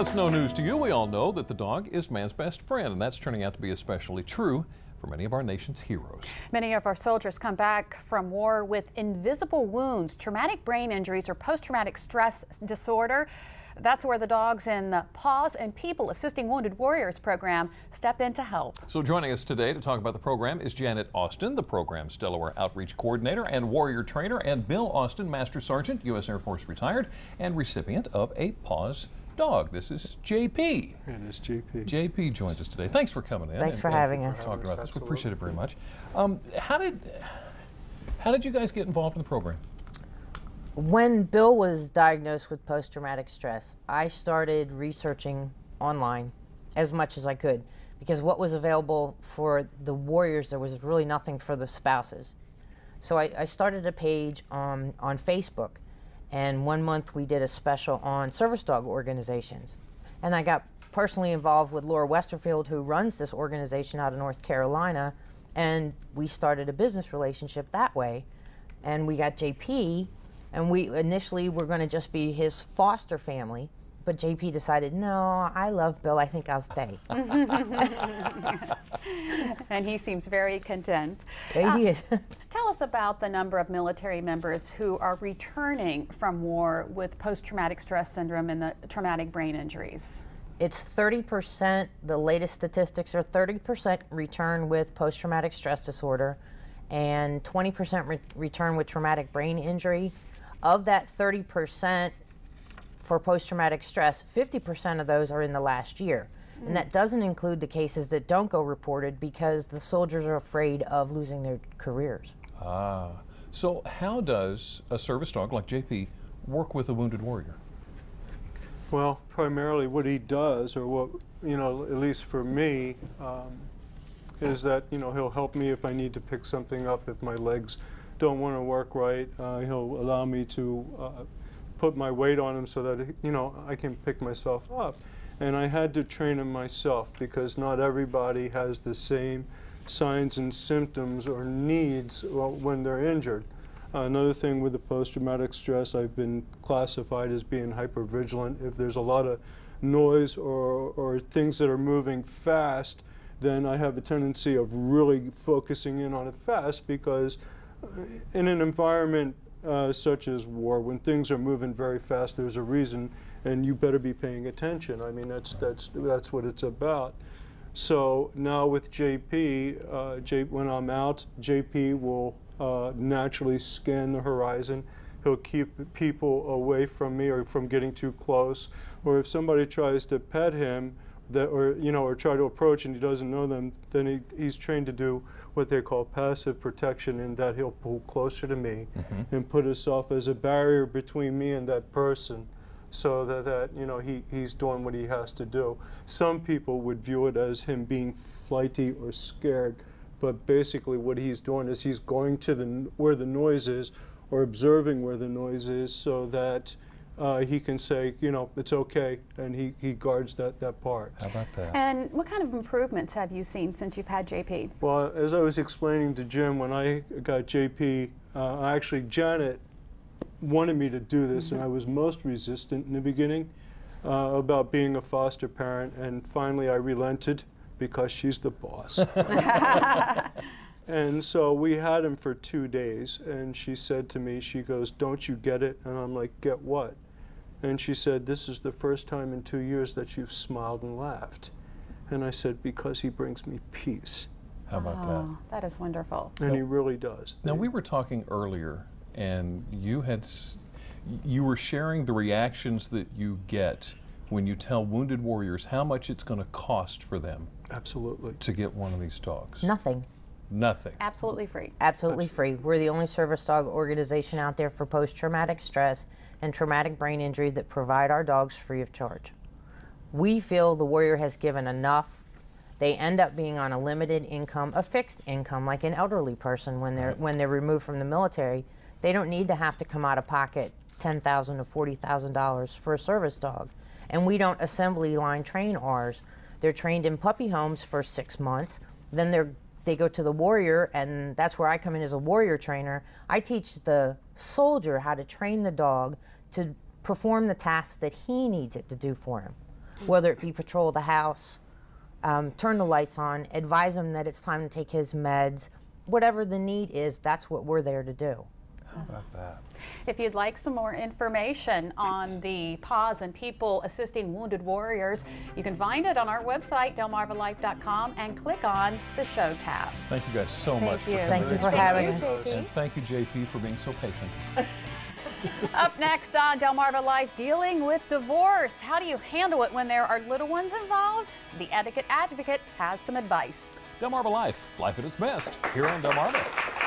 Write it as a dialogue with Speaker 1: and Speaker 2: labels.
Speaker 1: it's no news to you. We all know that the dog is man's best friend, and that's turning out to be especially true for many of our nation's heroes.
Speaker 2: Many of our soldiers come back from war with invisible wounds, traumatic brain injuries, or post-traumatic stress disorder. That's where the dogs in the Paws and People Assisting Wounded Warriors program step in to help. So
Speaker 1: joining us today to talk about the program is Janet Austin, the program's Delaware Outreach Coordinator and Warrior Trainer, and Bill Austin, Master Sergeant, U.S. Air Force retired, and recipient of a Paws dog. This is JP.
Speaker 3: It is JP.
Speaker 1: JP joins us today. Thanks for coming in.
Speaker 4: Thanks for having us.
Speaker 1: Talking about this. We appreciate it very much. How did you guys get involved in the program?
Speaker 4: When Bill was diagnosed with post-traumatic stress, I started researching online as much as I could, because what was available for the warriors, there was really nothing for the spouses. So I started a page on Facebook, and 1 month we did a special on service dog organizations. And I got personally involved with Laura Westerfield, who runs this organization out of North Carolina, and we started a business relationship that way. And we got JP, and we initially were going to just be his foster family, but JP decided, no, I love Bill, I think I'll stay.
Speaker 2: And he seems very content.
Speaker 4: Yeah, he is.
Speaker 2: Tell us about the number of military members who are returning from war with post-traumatic stress syndrome and the traumatic brain injuries.
Speaker 4: It's 30%, the latest statistics are 30% return with post-traumatic stress disorder and 20% return with traumatic brain injury. Of that 30% for post-traumatic stress, 50% of those are in the last year. And that doesn't include the cases that don't go reported because the soldiers are afraid of losing their careers.
Speaker 1: So how does a service dog like JP work with a wounded warrior?
Speaker 3: Well, primarily what he does, or what, at least for me, is that, he'll help me if I need to pick something up, if my legs don't want to work right. He'll allow me to put my weight on him so that, I can pick myself up. And I had to train him myself because not everybody has the same signs and symptoms or needs when they're injured. Another thing with the post-traumatic stress, I've been classified as being hypervigilant. If there's a lot of noise or things that are moving fast, then I have a tendency of really focusing in on it fast, because in an environment such as war, when things are moving very fast, there's a reason, and you better be paying attention. I mean, that's what it's about. So now with JP, when I'm out, JP will naturally scan the horizon. He'll keep people away from me or from getting too close. Or if somebody tries to pet him, or try to approach and he doesn't know them, then he's trained to do what they call passive protection, in that he'll pull closer to me and put himself as a barrier between me and that person, so that he's doing what he has to do. Some people would view it as him being flighty or scared, but basically what he's doing is he's going to where the noise is, or observing where the noise is, so that he can say, it's okay, and he guards that part.
Speaker 1: How about that?
Speaker 2: And what kind of improvements have you seen since you've had JP?
Speaker 3: Well, as I was explaining to Jim, when I got JP, actually Janet wanted me to do this, and I was most resistant in the beginning about being a foster parent, and finally I relented because she's the boss. And so we had him for 2 days, and she said to me, she goes, "Don't you get it?" And I'm like, "Get what?" And she said, "This is the first time in 2 years that you've smiled and laughed." And I said, "Because he brings me peace."
Speaker 1: How about that?
Speaker 2: That is wonderful.
Speaker 3: And he really does.
Speaker 1: Now, we were talking earlier, and you were sharing the reactions that you get when you tell wounded warriors how much it's going to cost for them.
Speaker 3: Absolutely.
Speaker 1: To get one of these dogs.
Speaker 4: Nothing.
Speaker 1: Nothing.
Speaker 2: Absolutely free.
Speaker 4: Absolutely free. We're the only service dog organization out there for post-traumatic stress and traumatic brain injury that provide our dogs free of charge. We feel the warrior has given enough. They end up being on a limited income, a fixed income, like an elderly person when they're removed from the military. They don't need to have to come out of pocket $10,000 to $40,000 for a service dog. And we don't assembly line train ours. They're trained in puppy homes for 6 months. Then they go to the warrior, and that's where I come in as a warrior trainer. I teach the soldier how to train the dog to perform the tasks that he needs it to do for him. whether it be patrol the house, turn the lights on, advise him that it's time to take his meds, whatever the need is, that's what we're there to do.
Speaker 1: How about that?
Speaker 2: If you'd like some more information on the Paws and People Assisting Wounded Warriors, you can find it on our website, delmarvalife.com, and click on the show tab.
Speaker 1: Thank you guys so much.
Speaker 4: Thank you for having us.
Speaker 1: And thank you, JP, for being so patient.
Speaker 2: Up next on Delmarva Life, dealing with divorce. How do you handle it when there are little ones involved? The Etiquette Advocate has some advice.
Speaker 1: Delmarva Life, life at its best, here on Delmarva.